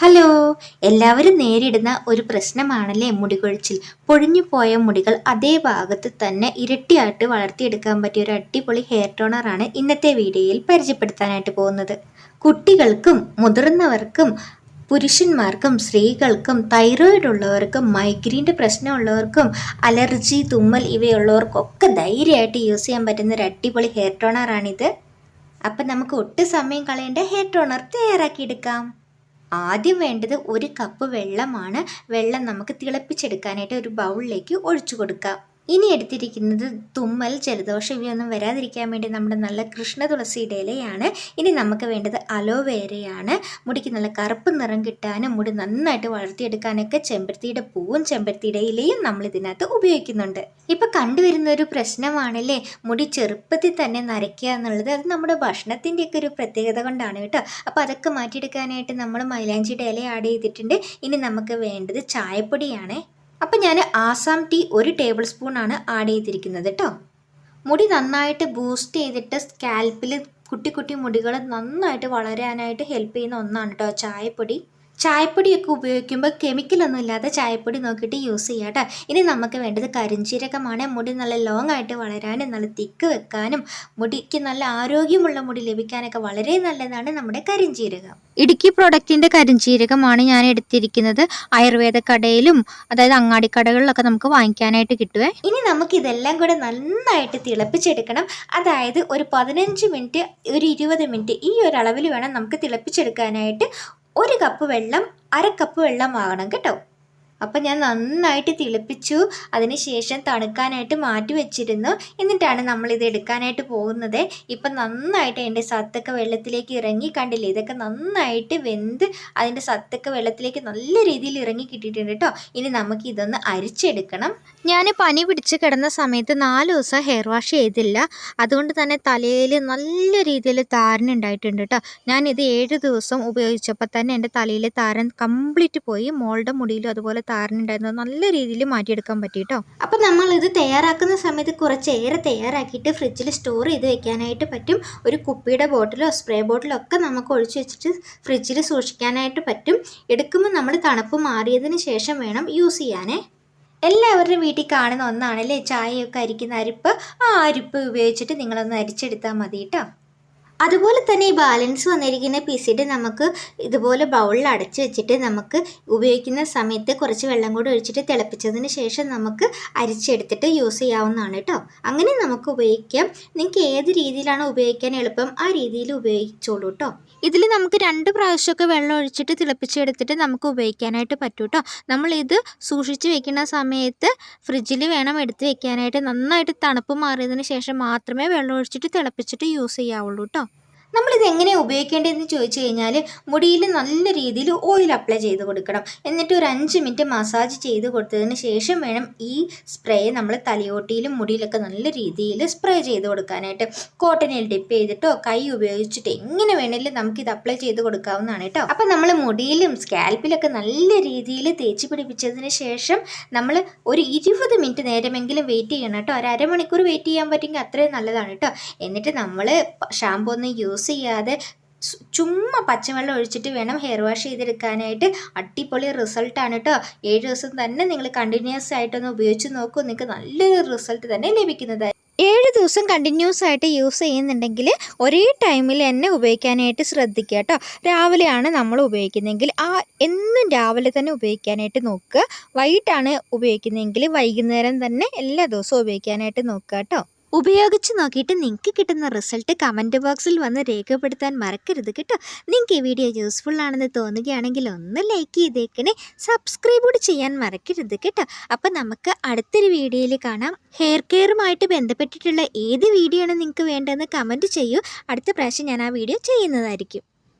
Hello, എല്ലാവരും നേരിടുന്ന ഒരു പ്രശ്നമാണല്ലേ മുടികൊഴിച്ചിൽ. പൊഴിഞ്ഞു പോയ മുടികൾ അതേ ഭാഗത്ത് തന്നെ ഇരട്ടിയായിട്ട് വളർത്തിയെടുക്കാൻ പറ്റിയ ഒരു അടിപൊളി ഹെയർ ടോണറാണ് ഇന്നത്തെ വീഡിയോയിൽ പരിചയപ്പെടുത്താനായിട്ട് പോകുന്നത്. കുട്ടികൾക്കും മുതിർന്നവർക്കും പുരുഷന്മാർക്കും സ്ത്രീകൾക്കും തൈറോയിഡ് ഉള്ളവർക്കും മൈഗ്രെയിൻ്റെ പ്രശ്നമുള്ളവർക്കും അലർജി തുമ്മൽ ഇവയുള്ളവർക്കൊക്കെ ധൈര്യമായിട്ട് യൂസ് ചെയ്യാൻ പറ്റുന്ന ഒരു അടിപൊളി ഹെയർ ടോണറാണിത്. അപ്പം നമുക്ക് ഒട്ടും സമയം കളയേണ്ട ഹെയർ ടോണർ തയ്യാറാക്കിയെടുക്കാം. ആദ്യം വേണ്ടത് 1 കപ്പ് വെള്ളമാണ്. വെള്ളം നമുക്ക് തിളപ്പിച്ചെടുക്കാനായിട്ട് ഒരു ബൗളിലേക്ക് ഒഴിച്ചു കൊടുക്കാം. ഇനി എടുത്തിരിക്കുന്നത് തുമ്മൽ ജലദോഷം ഇവയൊന്നും വരാതിരിക്കാൻ വേണ്ടി നമ്മുടെ നല്ല കൃഷ്ണ തുളസിയുടെ ഇലയാണ്. ഇനി നമുക്ക് വേണ്ടത് അലോവേരയാണ്. മുടിക്ക് നല്ല കറുപ്പ് നിറം കിട്ടാനും മുടി നന്നായിട്ട് വളർത്തിയെടുക്കാനൊക്കെ ചെമ്പരത്തിയുടെ പൂവും ചെമ്പരത്തിയുടെ ഇലയും നമ്മൾ ഇതിനകത്ത് ഉപയോഗിക്കുന്നുണ്ട്. ഇപ്പം കണ്ടുവരുന്ന ഒരു പ്രശ്നമാണല്ലേ മുടി ചെറുപ്പത്തിൽ തന്നെ നരയ്ക്കുക എന്നുള്ളത്. അത് നമ്മുടെ ഭക്ഷണത്തിൻ്റെയൊക്കെ ഒരു പ്രത്യേകത കൊണ്ടാണ് കേട്ടോ. അപ്പോൾ അതൊക്കെ മാറ്റിയെടുക്കാനായിട്ട് നമ്മൾ മൈലാഞ്ചിയുടെ ഇല ആഡ് ചെയ്തിട്ടുണ്ട്. ഇനി നമുക്ക് വേണ്ടത് ചായപ്പൊടിയാണ്. അപ്പം ഞാൻ ആസാം ടീ 1 ടേബിൾ സ്പൂണാണ് ആഡ് ചെയ്തിരിക്കുന്നത് കേട്ടോ. മുടി നന്നായിട്ട് ബൂസ്റ്റ് ചെയ്തിട്ട് സ്കാൽപ്പിൽ കുട്ടി കുട്ടി മുടികൾ നന്നായിട്ട് വളരാനായിട്ട് ഹെൽപ്പ് ചെയ്യുന്ന ഒന്നാണ് കേട്ടോ ചായപ്പൊടി. ചായപ്പൊടിയൊക്കെ ഉപയോഗിക്കുമ്പോൾ കെമിക്കലൊന്നും ഇല്ലാതെ ചായപ്പൊടി നോക്കിയിട്ട് യൂസ് ചെയ്യുക കേട്ടോ. ഇനി നമുക്ക് വേണ്ടത് കരിഞ്ജീരകമാണ്. മുടി നല്ല ലോങ് ആയിട്ട് വളരാനും നല്ല തിക്ക് വെക്കാനും മുടിക്ക് നല്ല ആരോഗ്യമുള്ള മുടി ലഭിക്കാനൊക്കെ വളരെ നല്ലതാണ് നമ്മുടെ കരിഞ്ജീരകം. ഇടുക്കി പ്രൊഡക്റ്റിൻ്റെ കരിഞ്ജീരകമാണ് ഞാൻ എടുത്തിരിക്കുന്നത്. ആയുർവേദ കടയിലും അതായത് അങ്ങാടിക്കടകളിലൊക്കെ നമുക്ക് വാങ്ങിക്കാനായിട്ട് കിട്ടുവേ. ഇനി നമുക്ക് ഇതെല്ലാം കൂടെ നന്നായിട്ട് തിളപ്പിച്ചെടുക്കണം. അതായത് ഒരു 15 മിനിറ്റ് ഒരു 20 മിനിറ്റ് ഈ ഒരു അളവിൽ വേണം നമുക്ക് തിളപ്പിച്ചെടുക്കാനായിട്ട്. 1 കപ്പ് വെള്ളം 1/2 കപ്പ് വെള്ളം ആകണം കേട്ടോ. അപ്പം ഞാൻ നന്നായിട്ട് തിളപ്പിച്ചു. അതിന് ശേഷം തണുക്കാനായിട്ട് മാറ്റി വെച്ചിരുന്നു. എന്നിട്ടാണ് നമ്മളിത് എടുക്കാനായിട്ട് പോകുന്നത്. ഇപ്പം നന്നായിട്ട് അതിൻ്റെ സത്തൊക്കെ വെള്ളത്തിലേക്ക് ഇറങ്ങി കണ്ടില്ലേ. ഇതൊക്കെ നന്നായിട്ട് വെന്ത് അതിൻ്റെ സത്തൊക്കെ വെള്ളത്തിലേക്ക് നല്ല രീതിയിൽ ഇറങ്ങി കിട്ടിയിട്ടുണ്ട് കേട്ടോ. ഇനി നമുക്ക് ഇതൊന്ന് അരിച്ചെടുക്കണം. ഞാൻ പനി പിടിച്ച് കിടന്ന സമയത്ത് 4 ദിവസം ഹെയർ വാഷ് ചെയ്തില്ല. അതുകൊണ്ട് തന്നെ തലയിൽ നല്ല രീതിയിൽ താരൻ ഉണ്ടായിട്ടുണ്ട് കേട്ടോ. ഞാനിത് 7 ദിവസം ഉപയോഗിച്ചപ്പോൾ തന്നെ എൻ്റെ തലയിൽ താരൻ കംപ്ലീറ്റ് പോയി. മോളുടെ മുടിയിലും അതുപോലെ താരനുണ്ടായിരുന്നത് നല്ല രീതിയിൽ മാറ്റിയെടുക്കാൻ പറ്റി കേട്ടോ. അപ്പം നമ്മളിത് തയ്യാറാക്കുന്ന സമയത്ത് കുറച്ചേറെ തയ്യാറാക്കിയിട്ട് ഫ്രിഡ്ജിൽ സ്റ്റോർ ചെയ്ത് വെക്കാനായിട്ട് പറ്റും. ഒരു കുപ്പിയുടെ ബോട്ടിലോ സ്പ്രേ ബോട്ടിലോ ഒക്കെ നമുക്ക് ഒഴിച്ച് വെച്ചിട്ട് ഫ്രിഡ്ജിൽ സൂക്ഷിക്കാനായിട്ട് പറ്റും. എടുക്കുമ്പോൾ നമ്മൾ തണുപ്പ് മാറിയതിന് ശേഷം വേണം യൂസ് ചെയ്യാനേ. എല്ലാവരുടെ വീട്ടിൽ കാണുന്ന ഒന്നാണല്ലേ ചായയൊക്കെ അരിക്കുന്ന അരിപ്പ്. ആ അരിപ്പ് ഉപയോഗിച്ചിട്ട് നിങ്ങളൊന്ന് അരിച്ചെടുത്താൽ മതി കേട്ടോ. അതുപോലെ തന്നെ ഈ ബാലൻസ് വന്നിരിക്കുന്ന പീസിട്ട് നമുക്ക് ഇതുപോലെ ബൗളിൽ അടച്ച് വെച്ചിട്ട് നമുക്ക് ഉപയോഗിക്കുന്ന സമയത്ത് കുറച്ച് വെള്ളം കൂടി ഒഴിച്ചിട്ട് തിളപ്പിച്ചതിന് ശേഷം നമുക്ക് അരിച്ചെടുത്തിട്ട് യൂസ് ചെയ്യാവുന്നതാണ് കേട്ടോ. അങ്ങനെ നമുക്ക് ഉപയോഗിക്കാം. നിങ്ങൾക്ക് ഏത് രീതിയിലാണ് ഉപയോഗിക്കാൻ എളുപ്പം ആ രീതിയിൽ ഉപയോഗിച്ചോളൂ കേട്ടോ. ഇതിൽ നമുക്ക് 2 പ്രാവശ്യമൊക്കെ വെള്ളം ഒഴിച്ചിട്ട് തിളപ്പിച്ചെടുത്തിട്ട് നമുക്ക് ഉപയോഗിക്കാനായിട്ട് പറ്റും കേട്ടോ. നമ്മളിത് സൂക്ഷിച്ച് വെക്കുന്ന സമയത്ത് ഫ്രിഡ്ജിൽ വേണം എടുത്ത് വെക്കാനായിട്ട്. നന്നായിട്ട് തണുപ്പ് മാറിയതിന് ശേഷം മാത്രമേ വെള്ളം ഒഴിച്ചിട്ട് തിളപ്പിച്ചിട്ട് യൂസ് ചെയ്യാവുള്ളൂ കേട്ടോ. നമ്മളിത് എങ്ങനെയാണ് ഉപയോഗിക്കേണ്ടതെന്ന് ചോദിച്ചു കഴിഞ്ഞാൽ മുടിയിൽ നല്ല രീതിയിൽ ഓയിൽ അപ്ലൈ ചെയ്ത് കൊടുക്കണം. എന്നിട്ട് ഒരു 5 മിനിറ്റ് മസാജ് ചെയ്ത് കൊടുത്തതിന് ശേഷം വേണം ഈ സ്പ്രേ നമ്മൾ തലയോട്ടിയിലും മുടിയിലൊക്കെ നല്ല രീതിയിൽ സ്പ്രേ ചെയ്ത് കൊടുക്കാനായിട്ട്. കോട്ടണിൽ ഡിപ്പ് ചെയ്തിട്ടോ കൈ ഉപയോഗിച്ചിട്ട് എങ്ങനെ വേണമെങ്കിലും നമുക്കിത് അപ്ലൈ ചെയ്ത് കൊടുക്കാവുന്നതാണ് കേട്ടോ. അപ്പം നമ്മൾ മുടിയിലും സ്കാൽപ്പിലൊക്കെ നല്ല രീതിയിൽ തേച്ച് പിടിപ്പിച്ചതിന് ശേഷം നമ്മൾ ഒരു 20 മിനിറ്റ് നേരമെങ്കിലും വെയിറ്റ് ചെയ്യണം കേട്ടോ. ഒരു അരമണിക്കൂർ വെയിറ്റ് ചെയ്യാൻ പറ്റുമെങ്കിൽ അത്രയും നല്ലതാണ് കേട്ടോ. എന്നിട്ട് നമ്മൾ ഷാമ്പൂ ഒന്നും യൂസ് ചെയ്യാതെ ചുമ്മാ പച്ചവെള്ളം ഒഴിച്ചിട്ട് വേണം ഹെയർ വാഷ് ചെയ്തെടുക്കാനായിട്ട്. അടിപൊളി റിസൾട്ടാണ് കേട്ടോ. 7 ദിവസം തന്നെ നിങ്ങൾ കണ്ടിന്യൂസ് ആയിട്ടൊന്ന് ഉപയോഗിച്ച് നോക്കൂ. നിങ്ങൾക്ക് നല്ലൊരു റിസൾട്ട് തന്നെ ലഭിക്കുന്നതായി. 7 ദിവസം കണ്ടിന്യൂസ് ആയിട്ട് യൂസ് ചെയ്യുന്നുണ്ടെങ്കിൽ ഒരേ ടൈമിൽ തന്നെ ഉപയോഗിക്കാനായിട്ട് ശ്രദ്ധിക്കുക കേട്ടോ. രാവിലെയാണ് നമ്മൾ ഉപയോഗിക്കുന്നതെങ്കിൽ എന്നും രാവിലെ തന്നെ ഉപയോഗിക്കാനായിട്ട് നോക്കുക. വൈകിട്ടാണ് ഉപയോഗിക്കുന്നതെങ്കിൽ വൈകുന്നേരം തന്നെ എല്ലാ ദിവസവും ഉപയോഗിക്കാനായിട്ട് നോക്കുക കേട്ടോ. ഉപയോഗിച്ച് നോക്കിയിട്ട് നിങ്ങൾക്ക് കിട്ടുന്ന റിസൾട്ട് കമൻറ്റ് ബോക്സിൽ വന്ന് രേഖപ്പെടുത്താൻ മറക്കരുത് കേട്ടോ. നിങ്ങൾക്ക് ഈ വീഡിയോ യൂസ്ഫുൾ ആണെന്ന് തോന്നുകയാണെങ്കിൽ ഒന്ന് ലൈക്ക് ചെയ്തേക്കണേ. സബ്സ്ക്രൈബ് കൂടി ചെയ്യാൻ മറക്കരുത് കേട്ടോ. അപ്പം നമുക്ക് അടുത്തൊരു വീഡിയോയിൽ കാണാം. ഹെയർ കെയറുമായിട്ട് ബന്ധപ്പെട്ടിട്ടുള്ള ഏത് വീഡിയോ ആണ് നിങ്ങൾക്ക് വേണ്ടതെന്ന് കമൻറ്റ് ചെയ്യൂ. അടുത്ത പ്രാവശ്യം ഞാൻ ആ വീഡിയോ ചെയ്യുന്നതായിരിക്കും.